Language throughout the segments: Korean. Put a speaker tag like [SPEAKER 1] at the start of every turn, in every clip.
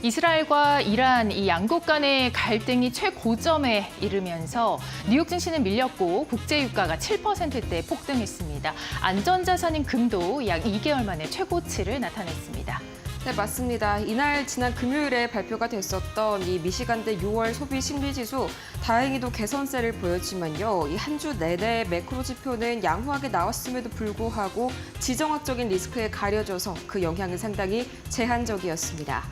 [SPEAKER 1] 이스라엘과 이란 이 양국 간의 갈등이 최고점에 이르면서 뉴욕 증시는 밀렸고 국제 유가가 7%대 폭등했습니다. 안전자산인 금도 약 2개월 만에 최고치를 나타냈습니다.
[SPEAKER 2] 네, 맞습니다. 이날 지난 금요일에 발표가 됐었던 이 미시간대 6월 소비 심리 지수 다행히도 개선세를 보였지만요. 이 한 주 내내 매크로 지표는 양호하게 나왔음에도 불구하고 지정학적인 리스크에 가려져서 그 영향은 상당히 제한적이었습니다.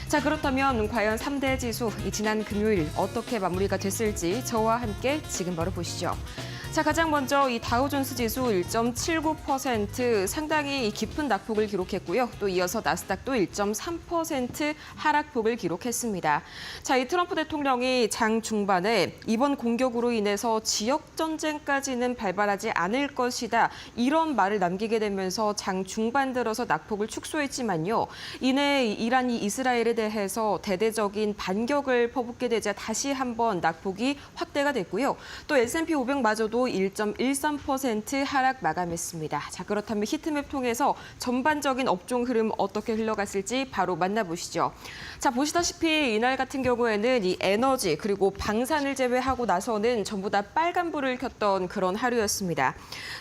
[SPEAKER 2] 자, 그렇다면 과연 3대 지수 지난 금요일 어떻게 마무리가 됐을지 저와 함께 지금 바로 보시죠. 자, 가장 먼저 이 다우존스 지수 1.79% 상당히 깊은 낙폭을 기록했고요. 또 이어서 나스닥도 1.3% 하락폭을 기록했습니다. 자, 이 트럼프 대통령이 장 중반에 이번 공격으로 인해서 지역 전쟁까지는 발발하지 않을 것이다. 이런 말을 남기게 되면서 장 중반 들어서 낙폭을 축소했지만요. 이내 이란이 이스라엘에 대해서 대대적인 반격을 퍼붓게 되자 다시 한번 낙폭이 확대가 됐고요. 또 S&P 500마저도 1.13% 하락 마감했습니다. 자, 그렇다면 히트맵 통해서 전반적인 업종 흐름 어떻게 흘러갔을지 바로 만나보시죠. 자, 보시다시피 이날 같은 경우에는 이 에너지 그리고 방산을 제외하고 나서는 전부 다 빨간불을 켰던 그런 하루였습니다.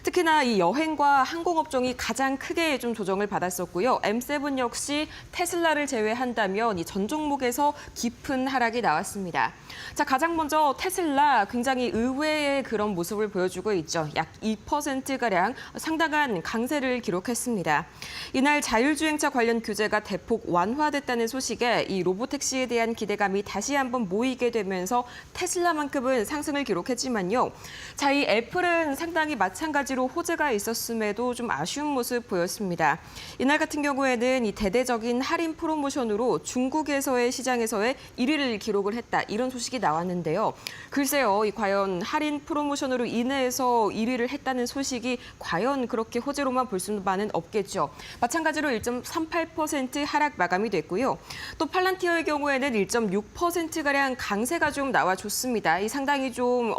[SPEAKER 2] 특히나 이 여행과 항공업종이 가장 크게 좀 조정을 받았었고요. M7 역시 테슬라를 제외한다면 이 전 종목에서 깊은 하락이 나왔습니다. 자, 가장 먼저 테슬라 굉장히 의외의 그런 모습을 보여주고 있죠. 약 2%가량 상당한 강세를 기록했습니다. 이날 자율주행차 관련 규제가 대폭 완화됐다는 소식에 이 로보택시에 대한 기대감이 다시 한번 모이게 되면서 테슬라만큼은 상승을 기록했지만요. 자, 이 애플은 상당히 마찬가지로 호재가 있었음에도 좀 아쉬운 모습 보였습니다. 이날 같은 경우에는 이 대대적인 할인 프로모션으로 중국에서의 시장에서의 1위를 기록을 했다. 이런 소식이 나왔는데요. 글쎄요, 과연 할인 프로모션으로 인해서 1위를 했다는 소식이 과연 그렇게 호재로만 볼 수만은 없겠죠. 마찬가지로 1.38% 하락 마감이 됐고요. 또 팔란티어의 경우에는 1.6%가량 강세가 좀 나와줬습니다. 이 상당히 좀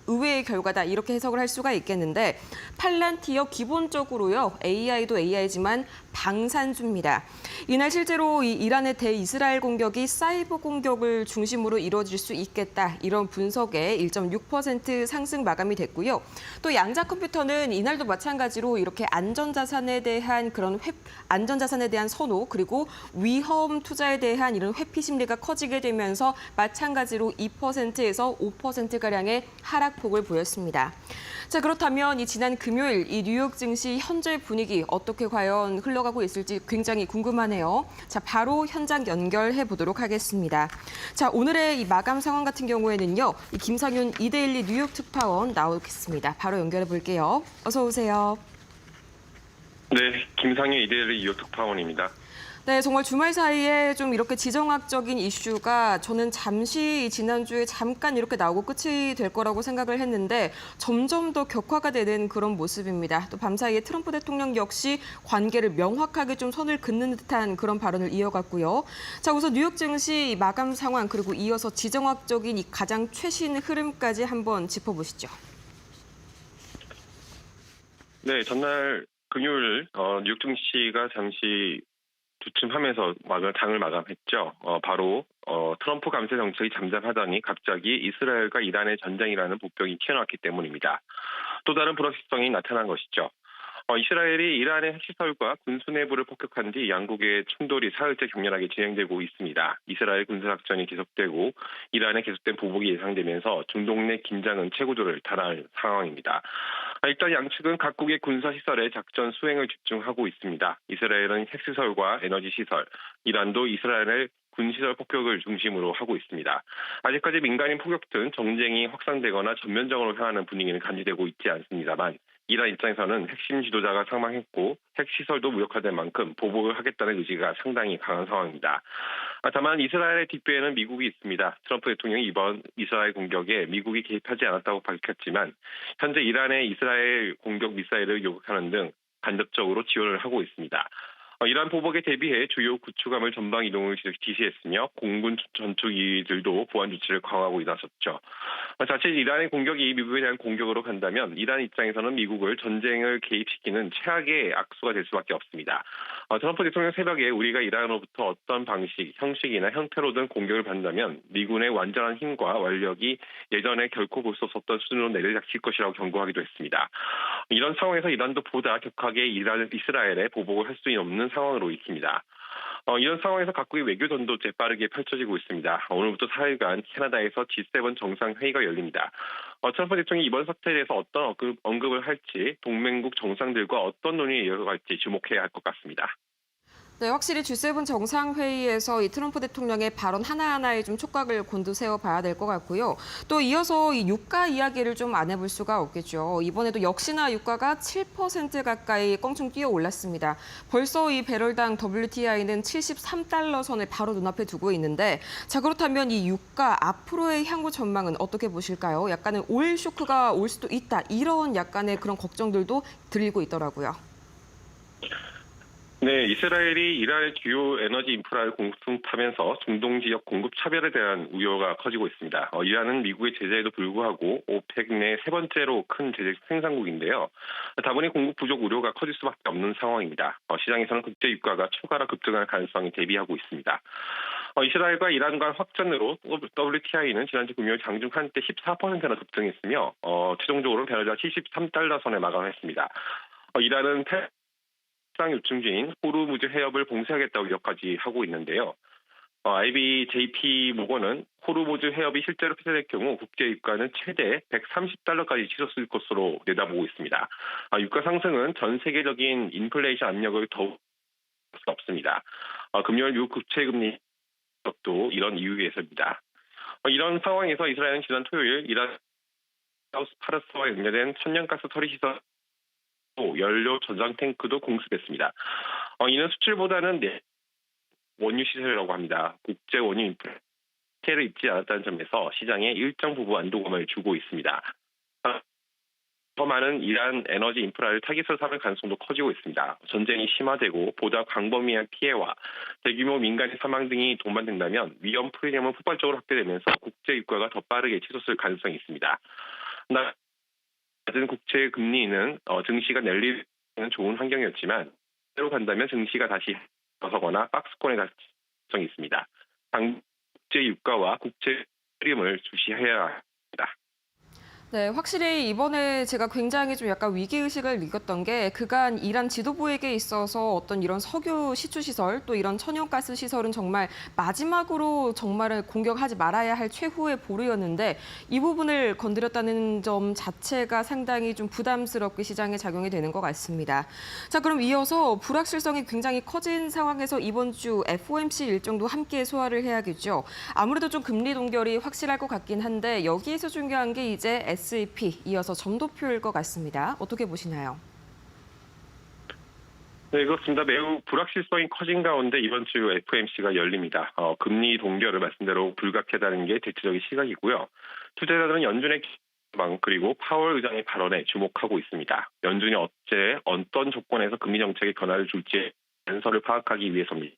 [SPEAKER 2] 의외의 결과다 이렇게 해석을 할 수가 있겠는데 팔란티어 기본적으로요. AI도 AI지만 방산주입니다. 이날 실제로 이 이란의 대이스라엘 공격이 사이버 공격을 중심으로 이루어질 수 있겠다. 이런 분석에 1.6% 상승 마감이 됐고요. 또 양자 컴퓨터는 이날도 마찬가지로 이렇게 안전자산에 대한 안전자산에 대한 선호 그리고 위험 투자에 대한 이런 회피 심리가 커지게 되면서 마찬가지로 2%에서 5%가량의 하락폭을 보였습니다. 자, 그렇다면 이 지난 금요일 이 뉴욕 증시 현재 분위기 어떻게 과연 흘러가고 있을지 굉장히 궁금하네요. 자, 바로 현장 연결해 보도록 하겠습니다. 자, 오늘의 이 마감 상황 같은 경우에는요. 이 김상윤 이데일리 뉴욕 특파원 나오겠습니다. 바로 연결해 볼게요. 어서 오세요.
[SPEAKER 3] 네, 김상윤 이데일리 뉴욕 특파원입니다.
[SPEAKER 2] 네, 정말 주말 사이에 좀 이렇게 지정학적인 이슈가 저는 잠시 지난주에 잠깐 이렇게 나오고 끝이 될 거라고 생각을 했는데 점점 더 격화가 되는 그런 모습입니다. 또 밤사이에 트럼프 대통령 역시 관계를 명확하게 좀 선을 긋는 듯한 그런 발언을 이어갔고요. 자, 우선 뉴욕 증시 마감 상황 그리고 이어서 지정학적인 이 가장 최신 흐름까지 한번 짚어보시죠.
[SPEAKER 3] 네, 전날 금요일 뉴욕 증시가 잠시 주춤하면서 장을 마감했죠. 바로 트럼프 감세 정책이 잠잠하더니 갑자기 이스라엘과 이란의 전쟁이라는 복병이 튀어나왔기 때문입니다. 또 다른 불확실성이 나타난 것이죠. 이스라엘이 이란의 핵시설과 군수 내부를 폭격한 뒤 양국의 충돌이 사흘째 격렬하게 진행되고 있습니다. 이스라엘 군사작전이 계속되고 이란의 계속된 보복이 예상되면서 중동 내 긴장은 최고조를 달할 상황입니다. 일단 양측은 각국의 군사시설에 작전 수행을 집중하고 있습니다. 이스라엘은 핵시설과 에너지시설, 이란도 이스라엘의 군시설 폭격을 중심으로 하고 있습니다. 아직까지 민간인 폭격 등 정쟁이 확산되거나 전면적으로 향하는 분위기는 감지되고 있지 않습니다만 이란 입장에서는 핵심 지도자가 사망했고 핵시설도 무력화된 만큼 보복을 하겠다는 의지가 상당히 강한 상황입니다. 다만 이스라엘의 뒷배에는 미국이 있습니다. 트럼프 대통령이 이번 이스라엘 공격에 미국이 개입하지 않았다고 밝혔지만 현재 이란의 이스라엘 공격 미사일을 요격하는 등 간접적으로 지원을 하고 있습니다. 이러한 보복에 대비해 주요 구축함을 전방 이동을 지시했으며 공군 전투기들도 보안 조치를 강화하고 나섰죠. 자칫 이란의 공격이 미국에 대한 공격으로 간다면 이란 입장에서는 미국을 전쟁을 개입시키는 최악의 악수가 될 수밖에 없습니다. 트럼프 대통령 새벽에 우리가 이란으로부터 어떤 방식, 형식이나 형태로든 공격을 받는다면 미군의 완전한 힘과 완력이 예전에 결코 볼 수 없었던 수준으로 내려닥칠 것이라고 경고하기도 했습니다. 이런 상황에서 이란도 보다 격하게 이스라엘에 보복을 할 수 없는 상황으로 있습니다. 이런 상황에서 각국의 외교 전도 재빠르게 펼쳐지고 있습니다. 오늘부터 4일간 캐나다에서 G7 정상회의가 열립니다. 트럼프 대통령이 이번 사태에 대해서 어떤 언급을 할지 동맹국 정상들과 어떤 논의를 이어갈지 주목해야 할 것 같습니다.
[SPEAKER 2] 네, 확실히 G7 정상회의에서 이 트럼프 대통령의 발언 하나하나에 좀 촉각을 곤두세워 봐야 될 것 같고요. 또 이어서 이 유가 이야기를 좀 안 해볼 수가 없겠죠. 이번에도 역시나 유가가 7% 가까이 껑충 뛰어 올랐습니다. 벌써 이 배럴당 WTI는 73달러 선을 바로 눈앞에 두고 있는데, 자, 그렇다면 이 유가 앞으로의 향후 전망은 어떻게 보실까요? 약간의 오일 쇼크가 올 수도 있다, 이런 약간의 그런 걱정들도 들리고 있더라고요.
[SPEAKER 3] 네, 이스라엘이 이란의 주요 에너지 인프라를 공습하면서 중동 지역 공급 차별에 대한 우려가 커지고 있습니다. 이란은 미국의 제재에도 불구하고 오펙 내 세 번째로 큰 제재 생산국인데요. 다분히 공급 부족 우려가 커질 수밖에 없는 상황입니다. 시장에서는 국제 유가가 추가로 급등할 가능성이 대비하고 있습니다. 이스라엘과 이란 간 확전으로 WTI는 지난주 금요일 장중 한때 14%나 급등했으며 최종적으로 배럴당 73달러 선에 마감했습니다. 이란은 상 요청지인 호르무즈 해협을 봉쇄하겠다고 여기까지 하고 있는데요. IBJP 호르무즈 해협이 실제로 폐쇄될 경우 국제 유가는 최대 130달러까지 치솟을 것으로 내다보고 있습니다. 유가 상승은 전 세계적인 인플레이션 압력을 더욱 수 없습니다. 금요일 미국 국채 금리 도 이런 이유에서입니다. 이런 상황에서 이스라엘은 지난 토요일 이란 사우스 파르스와 연결된 천연가스 처리 시설 연료 저장 탱크도 공습했습니다. 이는 수출보다는 원유 시설이라고 합니다. 국제 원유 인프라를 입지 않았다는 점에서 시장에 일정 부분 안도감을 주고 있습니다. 더 많은 이란 에너지 인프라를 타깃으로 삼을 가능성도 커지고 있습니다. 전쟁이 심화되고 보다 광범위한 피해와 대규모 민간인 사망 등이 동반된다면 위험 프리미엄은 폭발적으로 확대되면서 국제 유가가 더 빠르게 치솟을 가능성이 있습니다. 낮은 국채 금리는 증시가 내리는 좋은 환경이었지만 때로 간다면 증시가 다시 서거나 박스권에 갈 가능성이 있습니다. 국제 유가와 국제 흐름을 주시해야 합니다.
[SPEAKER 2] 네, 확실히 이번에 제가 굉장히 좀 약간 위기의식을 느꼈던 게 그간 이란 지도부에게 있어서 어떤 이런 석유 시추시설 또 이런 천연가스 시설은 정말 마지막으로 정말 공격하지 말아야 할 최후의 보루였는데 이 부분을 건드렸다는 점 자체가 상당히 좀 부담스럽게 시장에 작용이 되는 것 같습니다. 자, 그럼 이어서 불확실성이 굉장히 커진 상황에서 이번 주 FOMC 일정도 함께 소화를 해야겠죠. 아무래도 좀 금리 동결이 확실할 것 같긴 한데 여기에서 중요한 게 이제 S&P 이어서 점도표일 것 같습니다. 어떻게 보시나요?
[SPEAKER 3] 네, 그렇습니다. 매우 불확실성이 커진 가운데 이번 주 FOMC가 열립니다. 금리 동결을 말씀대로 불가피하다는 게 대체적인 시각이고요. 투자자들은 연준의 기대감 그리고 파월 의장의 발언에 주목하고 있습니다. 연준이 어떤 조건에서 금리 정책의 변화를 줄지 단서를 파악하기 위해서입니다.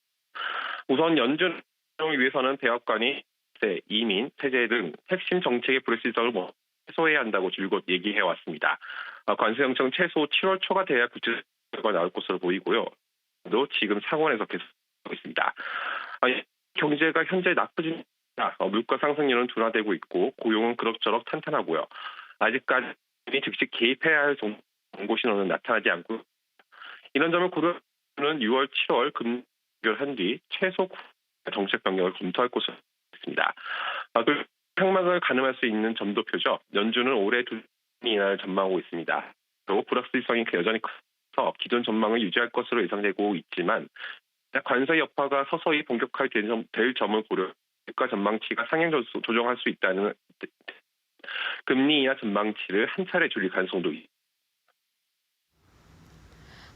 [SPEAKER 3] 우선 연준을 위해서는 대학관이 이민, 세제 등 핵심 정책의 불확실성을 해소해야 한다고 줄곧 얘기해왔습니다. 관세 정책은 최소 7월 초가 돼야 구체적으로 나올 것으로 보이고요. 또 지금 상원에서 계속하고 있습니다. 경제가 현재 나쁘진 않습니다. 물가 상승률은 둔화되고 있고 고용은 그럭저럭 탄탄하고요. 아직까지 즉시 개입해야 할 경고 신호는 나타나지 않고 이런 점을 고려하면 6월, 7월 금결한 뒤 최소 정책 변경을 검토할 것으로 있습니다. 상막을 가늠할 수 있는 점도표죠. 연준은 올해 2%를 전망하고 있습니다. 또 불확실성이 여전히 커서 기존 전망을 유지할 것으로 예상되고 있지만 관세 여파가 서서히 본격화될 점을 고려 유가 전망치가 상향 조정할 수 있다는 금리 인하 전망치를 한 차례 줄일 가능성도 있습니다.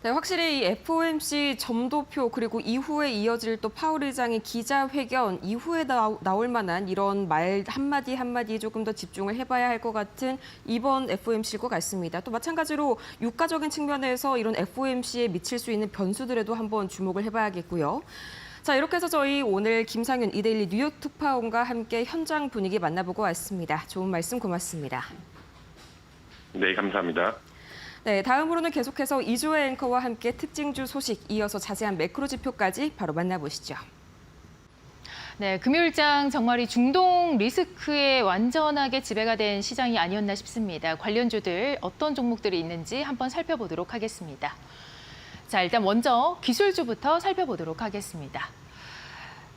[SPEAKER 2] 네, 확실히 이 FOMC 점도표 그리고 이후에 이어질 또 파월 의장의 기자회견 이후에 나올 만한 이런 말 한마디 한마디에 조금 더 집중을 해봐야 할 것 같은 이번 FOMC일 것 같습니다. 또 마찬가지로 유가적인 측면에서 이런 FOMC에 미칠 수 있는 변수들에도 한번 주목을 해봐야겠고요. 자, 이렇게 해서 저희 오늘 김상윤 이데일리 뉴욕 특파원과 함께 현장 분위기 만나보고 왔습니다. 좋은 말씀 고맙습니다.
[SPEAKER 3] 네, 감사합니다.
[SPEAKER 2] 네, 다음으로는 계속해서 이주혜 앵커와 함께 특징주 소식 이어서 자세한 매크로 지표까지 바로 만나보시죠.
[SPEAKER 1] 네, 금요일장 정말 이 중동 리스크에 완전하게 지배가 된 시장이 아니었나 싶습니다. 관련주들 어떤 종목들이 있는지 한번 살펴보도록 하겠습니다. 자, 일단 먼저 기술주부터 살펴보도록 하겠습니다.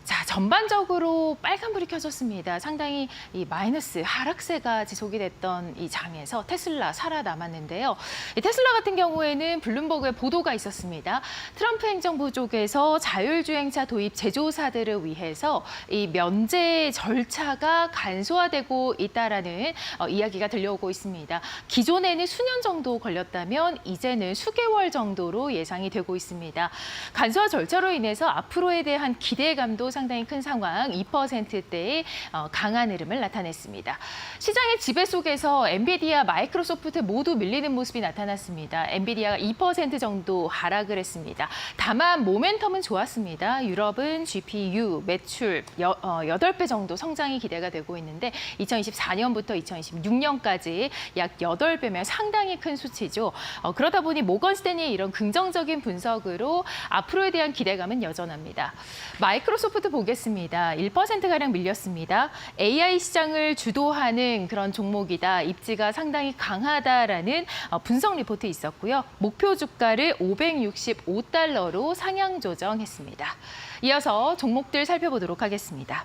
[SPEAKER 1] 자, 전반적으로 빨간불이 켜졌습니다. 상당히 이 마이너스 하락세가 지속이 됐던 이 장에서 테슬라 살아남았는데요. 이 테슬라 같은 경우에는 블룸버그에 보도가 있었습니다. 트럼프 행정부 쪽에서 자율주행차 도입 제조사들을 위해서 이 면제 절차가 간소화되고 있다라는 이야기가 들려오고 있습니다. 기존에는 수년 정도 걸렸다면 이제는 수개월 정도로 예상이 되고 있습니다. 간소화 절차로 인해서 앞으로에 대한 기대감도 상당히 큰 상황, 2%대의 강한 흐름을 나타냈습니다. 시장의 지배 속에서 엔비디아, 마이크로소프트 모두 밀리는 모습이 나타났습니다. 엔비디아가 2% 정도 하락을 했습니다. 다만 모멘텀은 좋았습니다. 유럽은 GPU 매출 8배 정도 성장이 기대가 되고 있는데 2024년부터 2026년까지 약 8배면 상당히 큰 수치죠. 그러다 보니 모건 스탠리의 이런 긍정적인 분석으로 앞으로에 대한 기대감은 여전합니다. 마이크로소프트 보겠습니다. 1%가량 밀렸습니다. AI 시장을 주도하는 그런 종목이다. 입지가 상당히 강하다라는 분석 리포트 있었고요. 목표 주가를 565달러로 상향 조정했습니다. 이어서 종목들 살펴보도록 하겠습니다.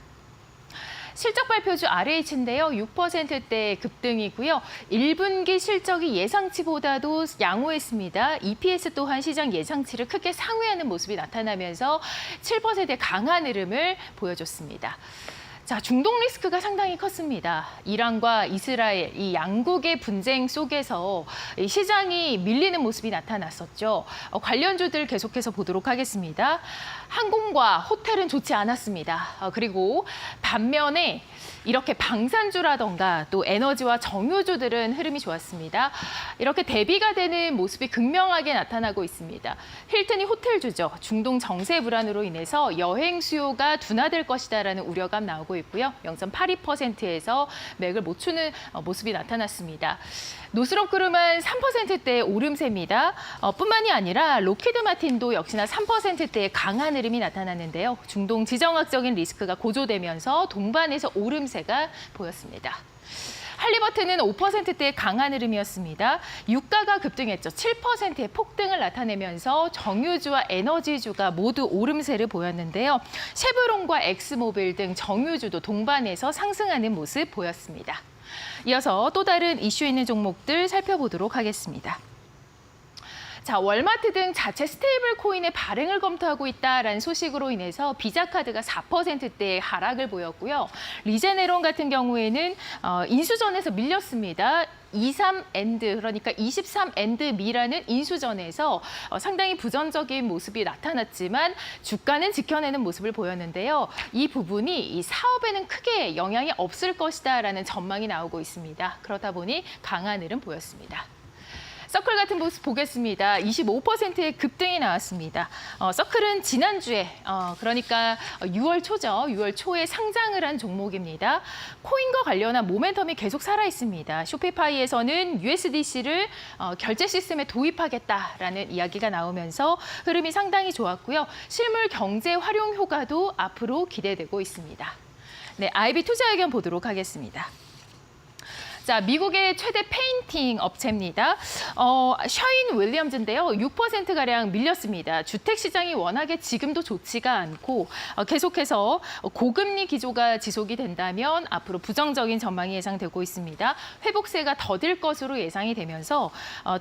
[SPEAKER 1] 실적 발표주 RH인데요. 6%대 급등이고요. 1분기 실적이 예상치보다도 양호했습니다. EPS 또한 시장 예상치를 크게 상회하는 모습이 나타나면서 7%의 강한 흐름을 보여줬습니다. 자, 중동 리스크가 상당히 컸습니다. 이란과 이스라엘, 이 양국의 분쟁 속에서 이 시장이 밀리는 모습이 나타났었죠. 관련주들 계속해서 보도록 하겠습니다. 항공과 호텔은 좋지 않았습니다. 그리고 반면에 이렇게 방산주라던가 또 에너지와 정유주들은 흐름이 좋았습니다. 이렇게 대비가 되는 모습이 극명하게 나타나고 있습니다. 힐튼이 호텔주죠. 중동 정세 불안으로 인해서 여행 수요가 둔화될 것이다라는 우려감 나오고 있고요. 0.82%에서 맥을 못 추는 모습이 나타났습니다. 노스롭그룹은 3%대의 오름세입니다. 뿐만이 아니라 로키드 마틴도 역시나 3%대의 강한 흐름이 나타났는데요. 중동 지정학적인 리스크가 고조되면서 동반해서 오름세가 보였습니다. 할리버튼은 5%대의 강한 흐름이었습니다. 유가가 급등했죠. 7%의 폭등을 나타내면서 정유주와 에너지주가 모두 오름세를 보였는데요. 쉐브론과 엑스모빌 등 정유주도 동반해서 상승하는 모습 보였습니다. 이어서 또 다른 이슈 있는 종목들 살펴보도록 하겠습니다. 자, 월마트 등 자체 스테이블 코인의 발행을 검토하고 있다라는 소식으로 인해서 비자카드가 4%대의 하락을 보였고요. 리제네론 같은 경우에는 인수전에서 밀렸습니다. 23엔드, 그러니까 23엔드미라는 인수전에서 상당히 부정적인 모습이 나타났지만 주가는 지켜내는 모습을 보였는데요. 이 부분이 이 사업에는 크게 영향이 없을 것이다라는 전망이 나오고 있습니다. 그렇다 보니 강한 흐름 보였습니다. 서클 같은 모습 보겠습니다. 25%의 급등이 나왔습니다. 서클은 지난주에, 그러니까 6월 초죠. 6월 초에 상장을 한 종목입니다. 코인과 관련한 모멘텀이 계속 살아있습니다. 쇼피파이에서는 USDC를 결제 시스템에 도입하겠다라는 이야기가 나오면서 흐름이 상당히 좋았고요. 실물 경제 활용 효과도 앞으로 기대되고 있습니다. 네, IB 투자 의견 보도록 하겠습니다. 자, 미국의 최대 페인팅 업체입니다. 셔인 윌리엄즈인데요. 6%가량 밀렸습니다. 주택 시장이 워낙에 지금도 좋지가 않고 계속해서 고금리 기조가 지속이 된다면 앞으로 부정적인 전망이 예상되고 있습니다. 회복세가 더딜 것으로 예상이 되면서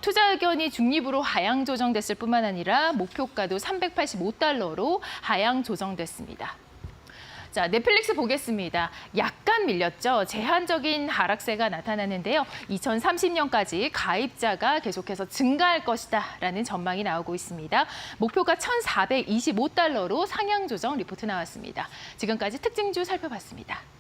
[SPEAKER 1] 투자 의견이 중립으로 하향 조정됐을 뿐만 아니라 목표가도 385달러로 하향 조정됐습니다. 자, 넷플릭스 보겠습니다. 약간 밀렸죠. 제한적인 하락세가 나타나는데요. 2030년까지 가입자가 계속해서 증가할 것이다라는 전망이 나오고 있습니다. 목표가 1,425달러로 상향 조정 리포트 나왔습니다. 지금까지 특징주 살펴봤습니다.